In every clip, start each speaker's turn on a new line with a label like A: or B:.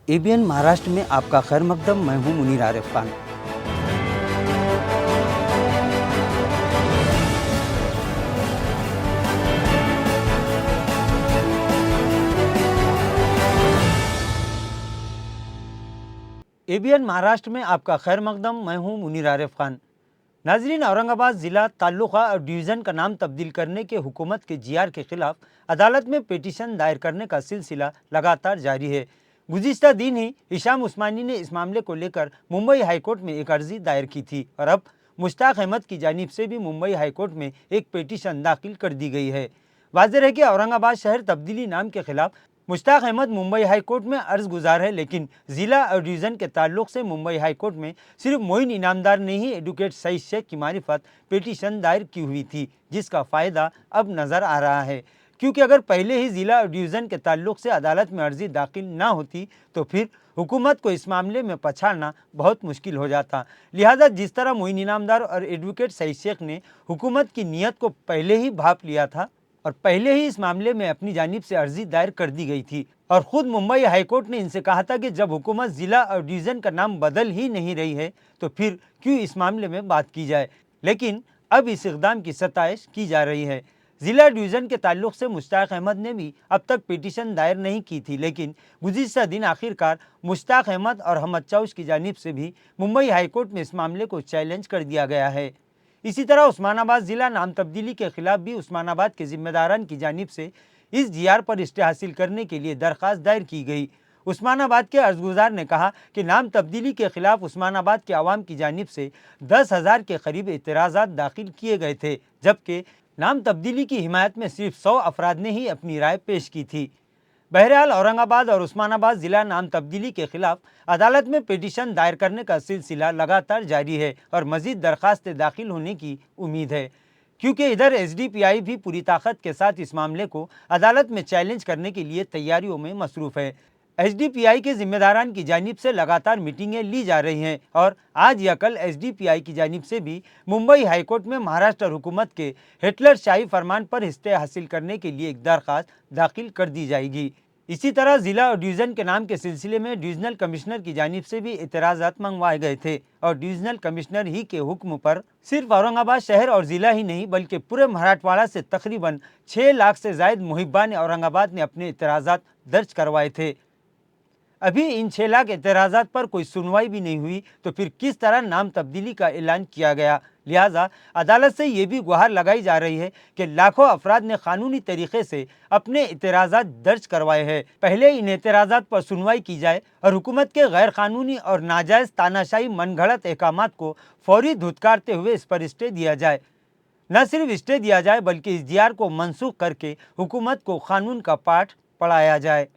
A: ABN Maharashtra में आपका खैर मकदम। मैं हूं मुनीर आरिफ खान। एबीएन महाराष्ट्र में आपका खैर मकदम। मैं हूं मुनीर आरिफ खान। नाजरीन, औरंगाबाद ज़िला, ताल्लुका और डिवीज़न का नाम तब्दील करने के हुकूमत के जीआर के खिलाफ अदालत में पिटीशन दायर करने का सिलसिला लगातार जारी है। गुज़िश्ता दिन ही हिशाम उस्मानी ने इस मामले को लेकर मुंबई हाईकोर्ट में एक अर्जी दायर की थी और अब मुश्ताक अहमद की जानिब से भी मुंबई हाईकोर्ट में एक पिटीशन दाखिल कर दी गई है। वाज़ेह है कि औरंगाबाद शहर तब्दीली नाम के खिलाफ मुश्ताक अहमद मुंबई हाई कोर्ट में अर्ज गुजार है, लेकिन ज़िला और डिवीज़न के ताल्लुक से मुंबई हाई कोर्ट में सिर्फ मोइन इनामदार ने ही एडवोकेट सईद शेख की मारिफत पिटीशन दायर की हुई थी, जिसका फ़ायदा अब नज़र आ रहा है। क्योंकि अगर पहले ही ज़िला और डिवीज़न के ताल्लुक से अदालत में अर्जी दाखिल ना होती तो फिर हुकूमत को इस मामले में पछाड़ना बहुत मुश्किल हो जाता। लिहाजा जिस तरह मोइन इनामदार और एडवोकेट सईद शेख ने हुकूमत की नीयत को पहले ही भांप लिया था और पहले ही इस मामले में अपनी जानिब से अर्जी दायर कर दी गई थी और खुद मुंबई हाईकोर्ट ने इनसे कहा था कि जब हुकूमत ज़िला और डिवीज़न का नाम बदल ही नहीं रही है तो फिर क्यों इस मामले में बात की जाए। लेकिन अब इस इक़दाम की सताइश की जा रही है। ज़िला डिवीज़न के ताल्लुक से मुश्ताक अहमद ने भी अब तक पिटीशन दायर नहीं की थी, लेकिन गुज़िश्ता दिन आखिरकार मुश्ताक अहमद और अहमद चौश की जानिब से भी मुंबई हाईकोर्ट में इस मामले को चैलेंज कर दिया गया है। इसी तरह उस्मानाबाद ज़िला नाम तब्दीली के खिलाफ भी उस्मानाबाद के जिम्मेदारान की जानिब से इस जीआर पर स्टे हासिल करने के लिए दरख्वास्त दायर की गई। उस्मानाबाद के अर्जगुजार ने कहा कि नाम तब्दीली के खिलाफ उस्मानाबाद के आवाम की जानिब से 10,000 के करीब एतराज़ात दाखिल किए गए थे, जबकि नाम तब्दीली की हिमायत में सिर्फ 100 अफराद ने ही अपनी राय पेश की थी। बहरहाल औरंगाबाद और उस्मानाबाद ज़िला नाम तब्दीली के खिलाफ अदालत में पिटीशन दायर करने का सिलसिला लगातार जारी है और मज़ीद दरख्वास्तें दाखिल होने की उम्मीद है, क्योंकि इधर एसडीपीआई भी पूरी ताकत के साथ इस मामले को अदालत में चैलेंज करने के लिए तैयारियों में मसरूफ़ है। एसडीपीआई के जिम्मेदारान की जानिब से लगातार मीटिंगें ली जा रही हैं और आज या कल एसडीपीआई की जानिब से भी मुंबई हाईकोर्ट में महाराष्ट्र हुकूमत के हिटलर शाही फरमान पर हिस्से हासिल करने के लिए एक दरख्वास्त दाखिल कर दी जाएगी। इसी तरह ज़िला और डिवीज़न के नाम के सिलसिले में डिवीज़नल कमिश्नर की जानिब से भी एतराज़ात मंगवाए गए थे और डिवीज़नल कमिश्नर ही के हुक्म पर सिर्फ औरंगाबाद शहर और ज़िला ही नहीं बल्कि पूरे मराठवाड़ा से तकरीबन 6 लाख से ज़ायद मुहिब्बान औरंगाबाद ने अपने एतराज़ात दर्ज करवाए थे। अभी इन 6 लाख एतराज़ात पर कोई सुनवाई भी नहीं हुई तो फिर किस तरह नाम तब्दीली का ऐलान किया गया। लिहाजा अदालत से ये भी गुहार लगाई जा रही है कि लाखों अफराद ने कानूनी तरीके से अपने एतराज़ात दर्ज करवाए हैं, पहले इन एतराज़ात पर सुनवाई की जाए और हुकूमत के गैर कानूनी और नाजायज़ तानाशाही मनगढ़ंत अहकामात को फौरी धुतकारते हुए इस पर स्टे दिया जाए। न सिर्फ स्टे दिया जाए बल्कि इस जीआर को मनसूख करके हुकूमत को कानून का पाठ पढ़ाया जाए।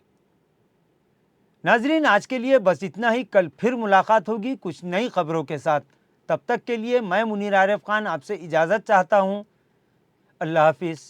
A: नाजरीन, आज के लिए बस इतना ही। कल फिर मुलाकात होगी कुछ नई खबरों के साथ। तब तक के लिए मैं मुनीर आरिफ खान आपसे इजाज़त चाहता हूँ। अल्लाह हाफिज़।